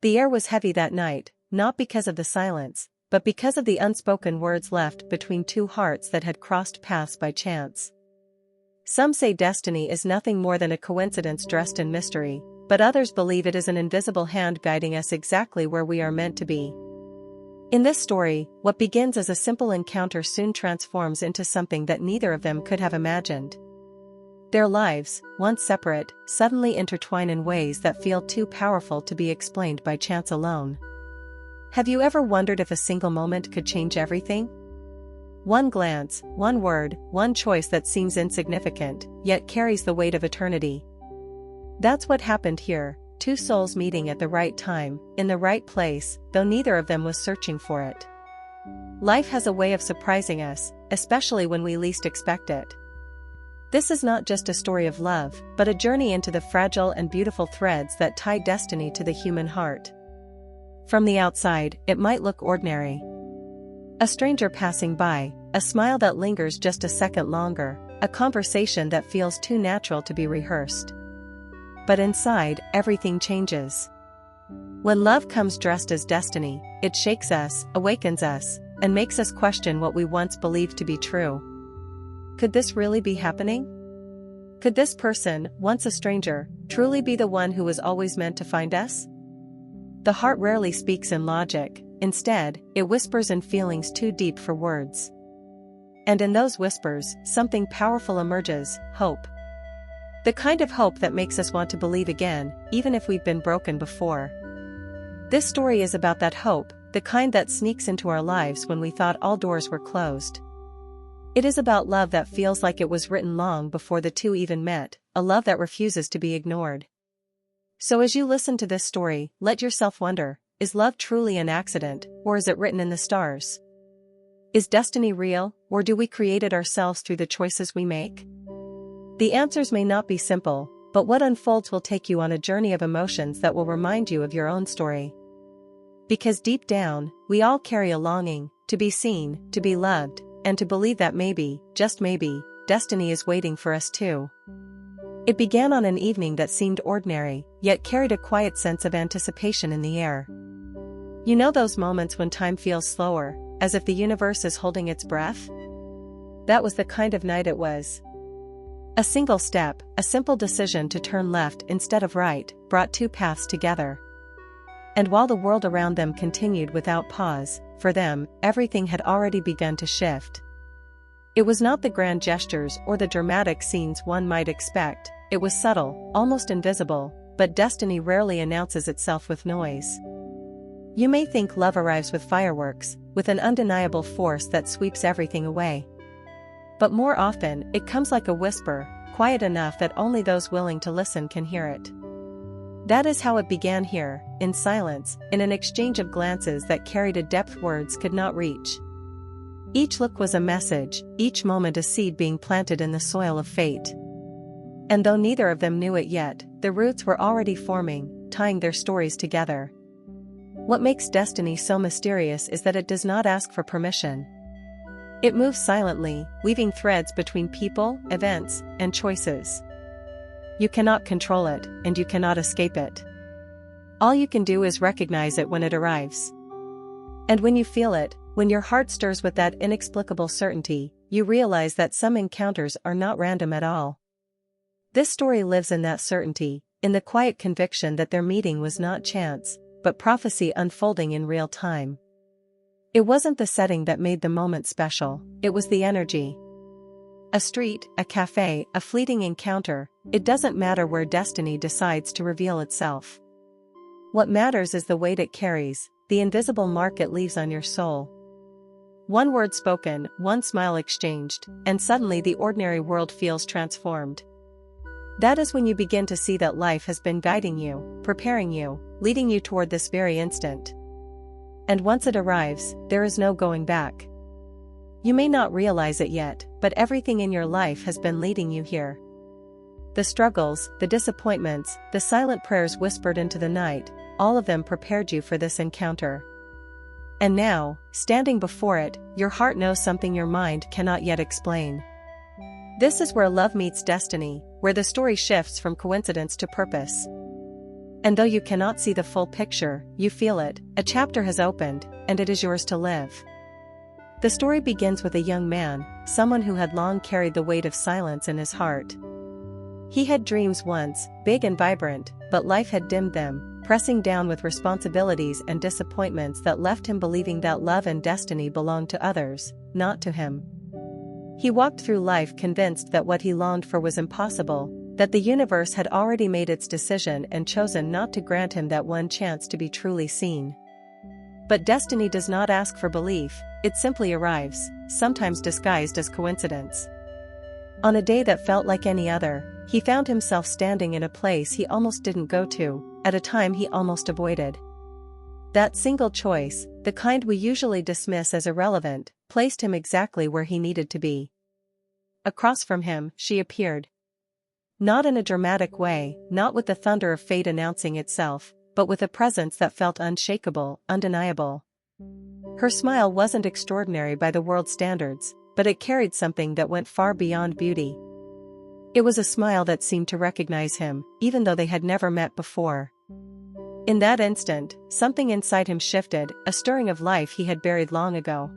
The air was heavy that night, not because of the silence, but because of the unspoken words left between two hearts that had crossed paths by chance. Some say destiny is nothing more than a coincidence dressed in mystery, but others believe it is an invisible hand guiding us exactly where we are meant to be. In this story, what begins as a simple encounter soon transforms into something that neither of them could have imagined. Their lives, once separate, suddenly intertwine in ways that feel too powerful to be explained by chance alone. Have you ever wondered if a single moment could change everything? One glance, one word, one choice that seems insignificant, yet carries the weight of eternity. That's what happened here, two souls meeting at the right time, in the right place, though neither of them was searching for it. Life has a way of surprising us, especially when we least expect it. This is not just a story of love, but a journey into the fragile and beautiful threads that tie destiny to the human heart. From the outside, it might look ordinary. A stranger passing by, a smile that lingers just a second longer, a conversation that feels too natural to be rehearsed. But inside, everything changes. When love comes dressed as destiny, it shakes us, awakens us, and makes us question what we once believed to be true. Could this really be happening? Could this person, once a stranger, truly be the one who was always meant to find us? The heart rarely speaks in logic, instead, it whispers in feelings too deep for words. And in those whispers, something powerful emerges: hope. The kind of hope that makes us want to believe again, even if we've been broken before. This story is about that hope, the kind that sneaks into our lives when we thought all doors were closed. It is about love that feels like it was written long before the two even met, a love that refuses to be ignored. So as you listen to this story, let yourself wonder, is love truly an accident, or is it written in the stars? Is destiny real, or do we create it ourselves through the choices we make? The answers may not be simple, but what unfolds will take you on a journey of emotions that will remind you of your own story. Because deep down, we all carry a longing, to be seen, to be loved, and to believe that maybe, just maybe, destiny is waiting for us too. It began on an evening that seemed ordinary, yet carried a quiet sense of anticipation in the air. You know those moments when time feels slower, as if the universe is holding its breath? That was the kind of night it was. A single step, a simple decision to turn left instead of right, brought two paths together. And while the world around them continued without pause, for them, everything had already begun to shift. It was not the grand gestures or the dramatic scenes one might expect, it was subtle, almost invisible, but destiny rarely announces itself with noise. You may think love arrives with fireworks, with an undeniable force that sweeps everything away. But more often, it comes like a whisper, quiet enough that only those willing to listen can hear it. That is how it began here, in silence, in an exchange of glances that carried a depth words could not reach. Each look was a message, each moment a seed being planted in the soil of fate. And though neither of them knew it yet, the roots were already forming, tying their stories together. What makes destiny so mysterious is that it does not ask for permission. It moves silently, weaving threads between people, events, and choices. You cannot control it, and you cannot escape it. All you can do is recognize it when it arrives. And when you feel it, when your heart stirs with that inexplicable certainty, you realize that some encounters are not random at all. This story lives in that certainty, in the quiet conviction that their meeting was not chance, but prophecy unfolding in real time. It wasn't the setting that made the moment special, it was the energy. A street, a cafe, a fleeting encounter, it doesn't matter where destiny decides to reveal itself. What matters is the weight it carries, the invisible mark it leaves on your soul. One word spoken, one smile exchanged, and suddenly the ordinary world feels transformed. That is when you begin to see that life has been guiding you, preparing you, leading you toward this very instant. And once it arrives, there is no going back. You may not realize it yet, but everything in your life has been leading you here. The struggles, the disappointments, the silent prayers whispered into the night, all of them prepared you for this encounter. And now, standing before it, your heart knows something your mind cannot yet explain. This is where love meets destiny, where the story shifts from coincidence to purpose. And though you cannot see the full picture, you feel it. A chapter has opened, and it is yours to live. The story begins with a young man, someone who had long carried the weight of silence in his heart. He had dreams once, big and vibrant, but life had dimmed them, pressing down with responsibilities and disappointments that left him believing that love and destiny belonged to others, not to him. He walked through life convinced that what he longed for was impossible, that the universe had already made its decision and chosen not to grant him that one chance to be truly seen. But destiny does not ask for belief, it simply arrives, sometimes disguised as coincidence. On a day that felt like any other, he found himself standing in a place he almost didn't go to, at a time he almost avoided. That single choice, the kind we usually dismiss as irrelevant, placed him exactly where he needed to be. Across from him, she appeared. Not in a dramatic way, not with the thunder of fate announcing itself, but with a presence that felt unshakable, undeniable. Her smile wasn't extraordinary by the world's standards, but it carried something that went far beyond beauty. It was a smile that seemed to recognize him, even though they had never met before. In that instant, something inside him shifted, a stirring of life he had buried long ago.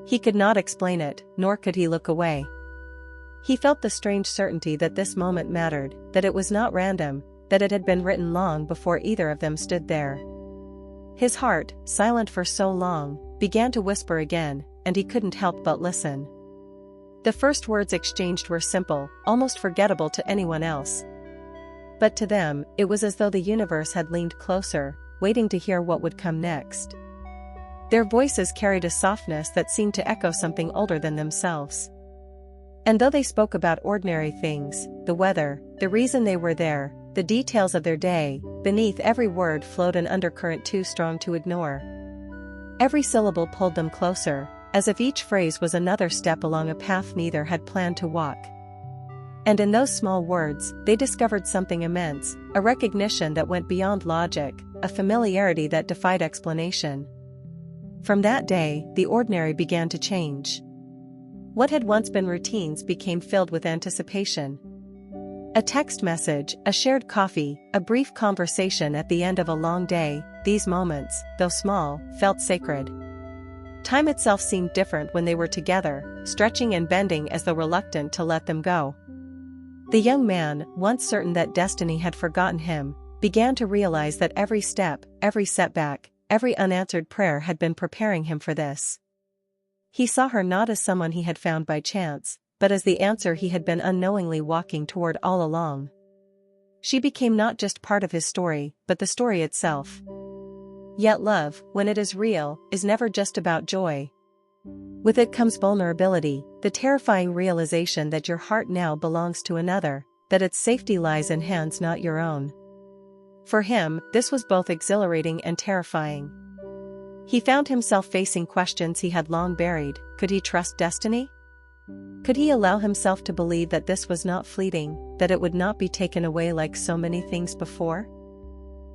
He could not explain it, nor could he look away. He felt the strange certainty that this moment mattered, that it was not random, that it had been written long before either of them stood there. His heart, silent for so long, began to whisper again, and he couldn't help but listen. The first words exchanged were simple, almost forgettable to anyone else. But to them, it was as though the universe had leaned closer, waiting to hear what would come next. Their voices carried a softness that seemed to echo something older than themselves. And though they spoke about ordinary things, the weather, the reason they were there, the details of their day, beneath every word flowed an undercurrent too strong to ignore. Every syllable pulled them closer, as if each phrase was another step along a path neither had planned to walk. And in those small words, they discovered something immense, a recognition that went beyond logic, a familiarity that defied explanation. From that day, the ordinary began to change. What had once been routines became filled with anticipation. A text message, a shared coffee, a brief conversation at the end of a long day, these moments, though small, felt sacred. Time itself seemed different when they were together, stretching and bending as though reluctant to let them go. The young man, once certain that destiny had forgotten him, began to realize that every step, every setback, every unanswered prayer had been preparing him for this. He saw her not as someone he had found by chance, but as the answer he had been unknowingly walking toward all along. She became not just part of his story, but the story itself. Yet love, when it is real, is never just about joy. With it comes vulnerability, the terrifying realization that your heart now belongs to another, that its safety lies in hands not your own. For him, this was both exhilarating and terrifying. He found himself facing questions he had long buried. Could he trust destiny? Could he allow himself to believe that this was not fleeting, that it would not be taken away like so many things before?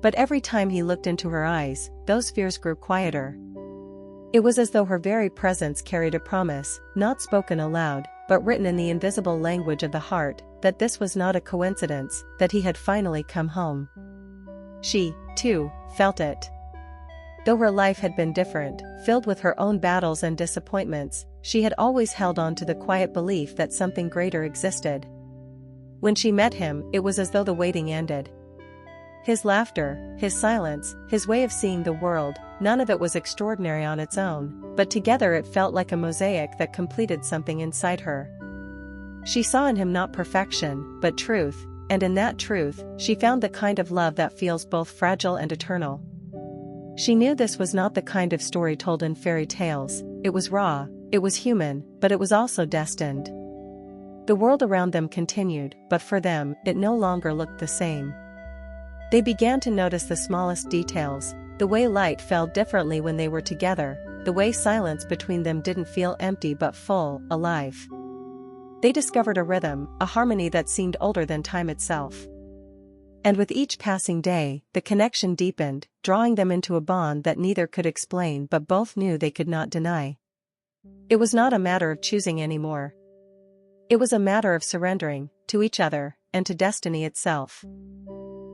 But every time he looked into her eyes, those fears grew quieter. It was as though her very presence carried a promise, not spoken aloud, but written in the invisible language of the heart, that this was not a coincidence, that he had finally come home. She, too, felt it. Though her life had been different, filled with her own battles and disappointments, she had always held on to the quiet belief that something greater existed. When she met him, it was as though the waiting ended. His laughter, his silence, his way of seeing the world, none of it was extraordinary on its own, but together it felt like a mosaic that completed something inside her. She saw in him not perfection, but truth, and in that truth, she found the kind of love that feels both fragile and eternal. She knew this was not the kind of story told in fairy tales. It was raw, it was human, but it was also destined. The world around them continued, but for them, it no longer looked the same. They began to notice the smallest details, the way light fell differently when they were together, the way silence between them didn't feel empty but full, alive. They discovered a rhythm, a harmony that seemed older than time itself. And with each passing day, the connection deepened, drawing them into a bond that neither could explain but both knew they could not deny. It was not a matter of choosing anymore. It was a matter of surrendering, to each other, and to destiny itself.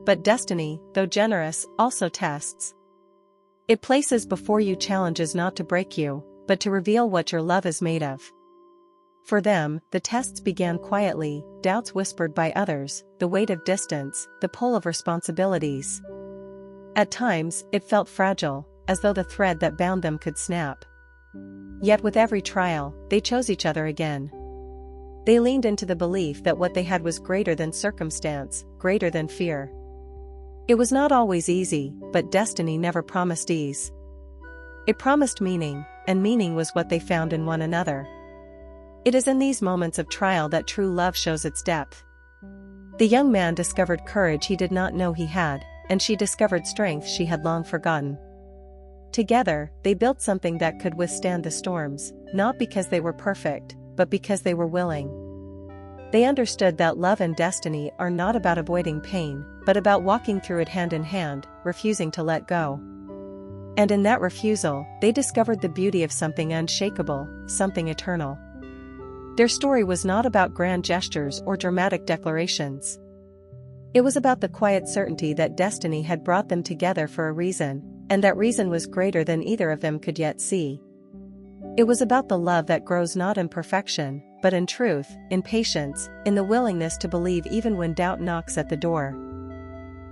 But destiny, though generous, also tests. It places before you challenges not to break you, but to reveal what your love is made of. For them, the tests began quietly, doubts whispered by others, the weight of distance, the pull of responsibilities. At times, it felt fragile, as though the thread that bound them could snap. Yet with every trial, they chose each other again. They leaned into the belief that what they had was greater than circumstance, greater than fear. It was not always easy, but destiny never promised ease. It promised meaning, and meaning was what they found in one another. It is in these moments of trial that true love shows its depth. The young man discovered courage he did not know he had, and she discovered strength she had long forgotten. Together, they built something that could withstand the storms, not because they were perfect, but because they were willing. They understood that love and destiny are not about avoiding pain, but about walking through it hand in hand, refusing to let go. And in that refusal, they discovered the beauty of something unshakable, something eternal. Their story was not about grand gestures or dramatic declarations. It was about the quiet certainty that destiny had brought them together for a reason, and that reason was greater than either of them could yet see. It was about the love that grows not in perfection, but in truth, in patience, in the willingness to believe even when doubt knocks at the door.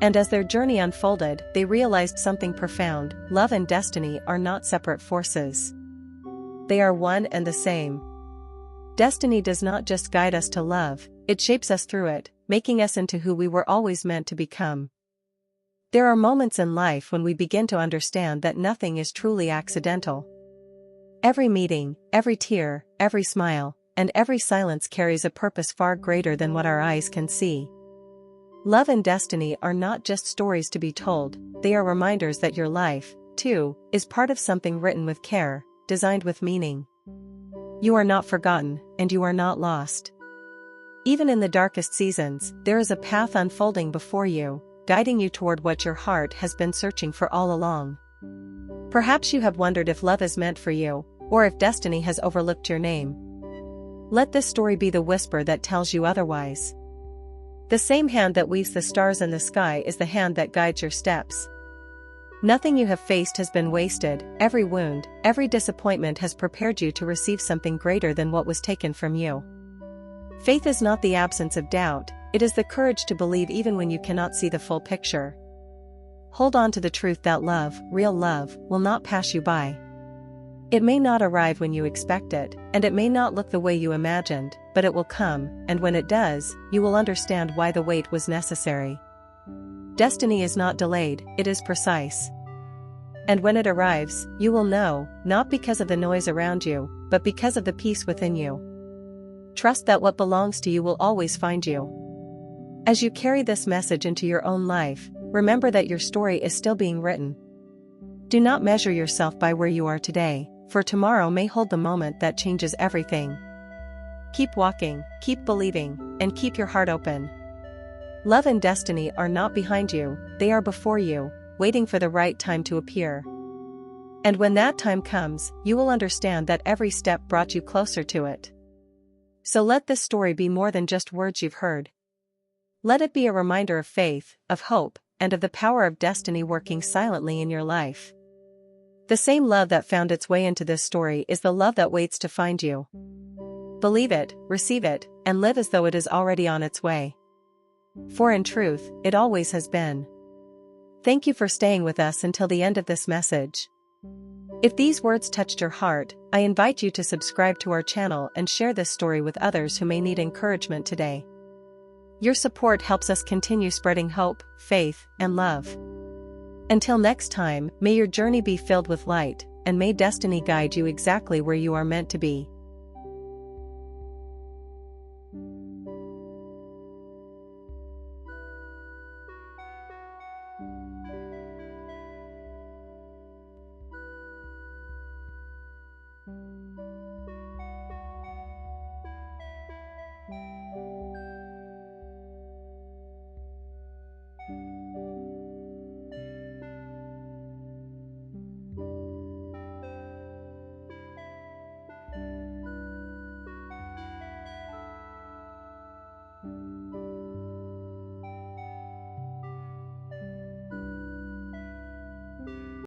And as their journey unfolded, they realized something profound: love and destiny are not separate forces. They are one and the same. Destiny does not just guide us to love, it shapes us through it, making us into who we were always meant to become. There are moments in life when we begin to understand that nothing is truly accidental. Every meeting, every tear, every smile, and every silence carries a purpose far greater than what our eyes can see. Love and destiny are not just stories to be told, they are reminders that your life, too, is part of something written with care, designed with meaning. You are not forgotten, and you are not lost. Even in the darkest seasons, there is a path unfolding before you, guiding you toward what your heart has been searching for all along. Perhaps you have wondered if love is meant for you, or if destiny has overlooked your name. Let this story be the whisper that tells you otherwise. The same hand that weaves the stars in the sky is the hand that guides your steps. Nothing you have faced has been wasted, every wound, every disappointment has prepared you to receive something greater than what was taken from you. Faith is not the absence of doubt, it is the courage to believe even when you cannot see the full picture. Hold on to the truth that love, real love, will not pass you by. It may not arrive when you expect it, and it may not look the way you imagined, but it will come, and when it does, you will understand why the wait was necessary. Destiny is not delayed, it is precise. And when it arrives, you will know, not because of the noise around you, but because of the peace within you. Trust that what belongs to you will always find you. As you carry this message into your own life, remember that your story is still being written. Do not measure yourself by where you are today, for tomorrow may hold the moment that changes everything. Keep walking, keep believing, and keep your heart open. Love and destiny are not behind you, they are before you, waiting for the right time to appear. And when that time comes, you will understand that every step brought you closer to it. So let this story be more than just words you've heard. Let it be a reminder of faith, of hope, and of the power of destiny working silently in your life. The same love that found its way into this story is the love that waits to find you. Believe it, receive it, and live as though it is already on its way. For in truth, it always has been. Thank you for staying with us until the end of this message. If these words touched your heart, I invite you to subscribe to our channel and share this story with others who may need encouragement today. Your support helps us continue spreading hope, faith, and love. Until next time, may your journey be filled with light, and may destiny guide you exactly where you are meant to be.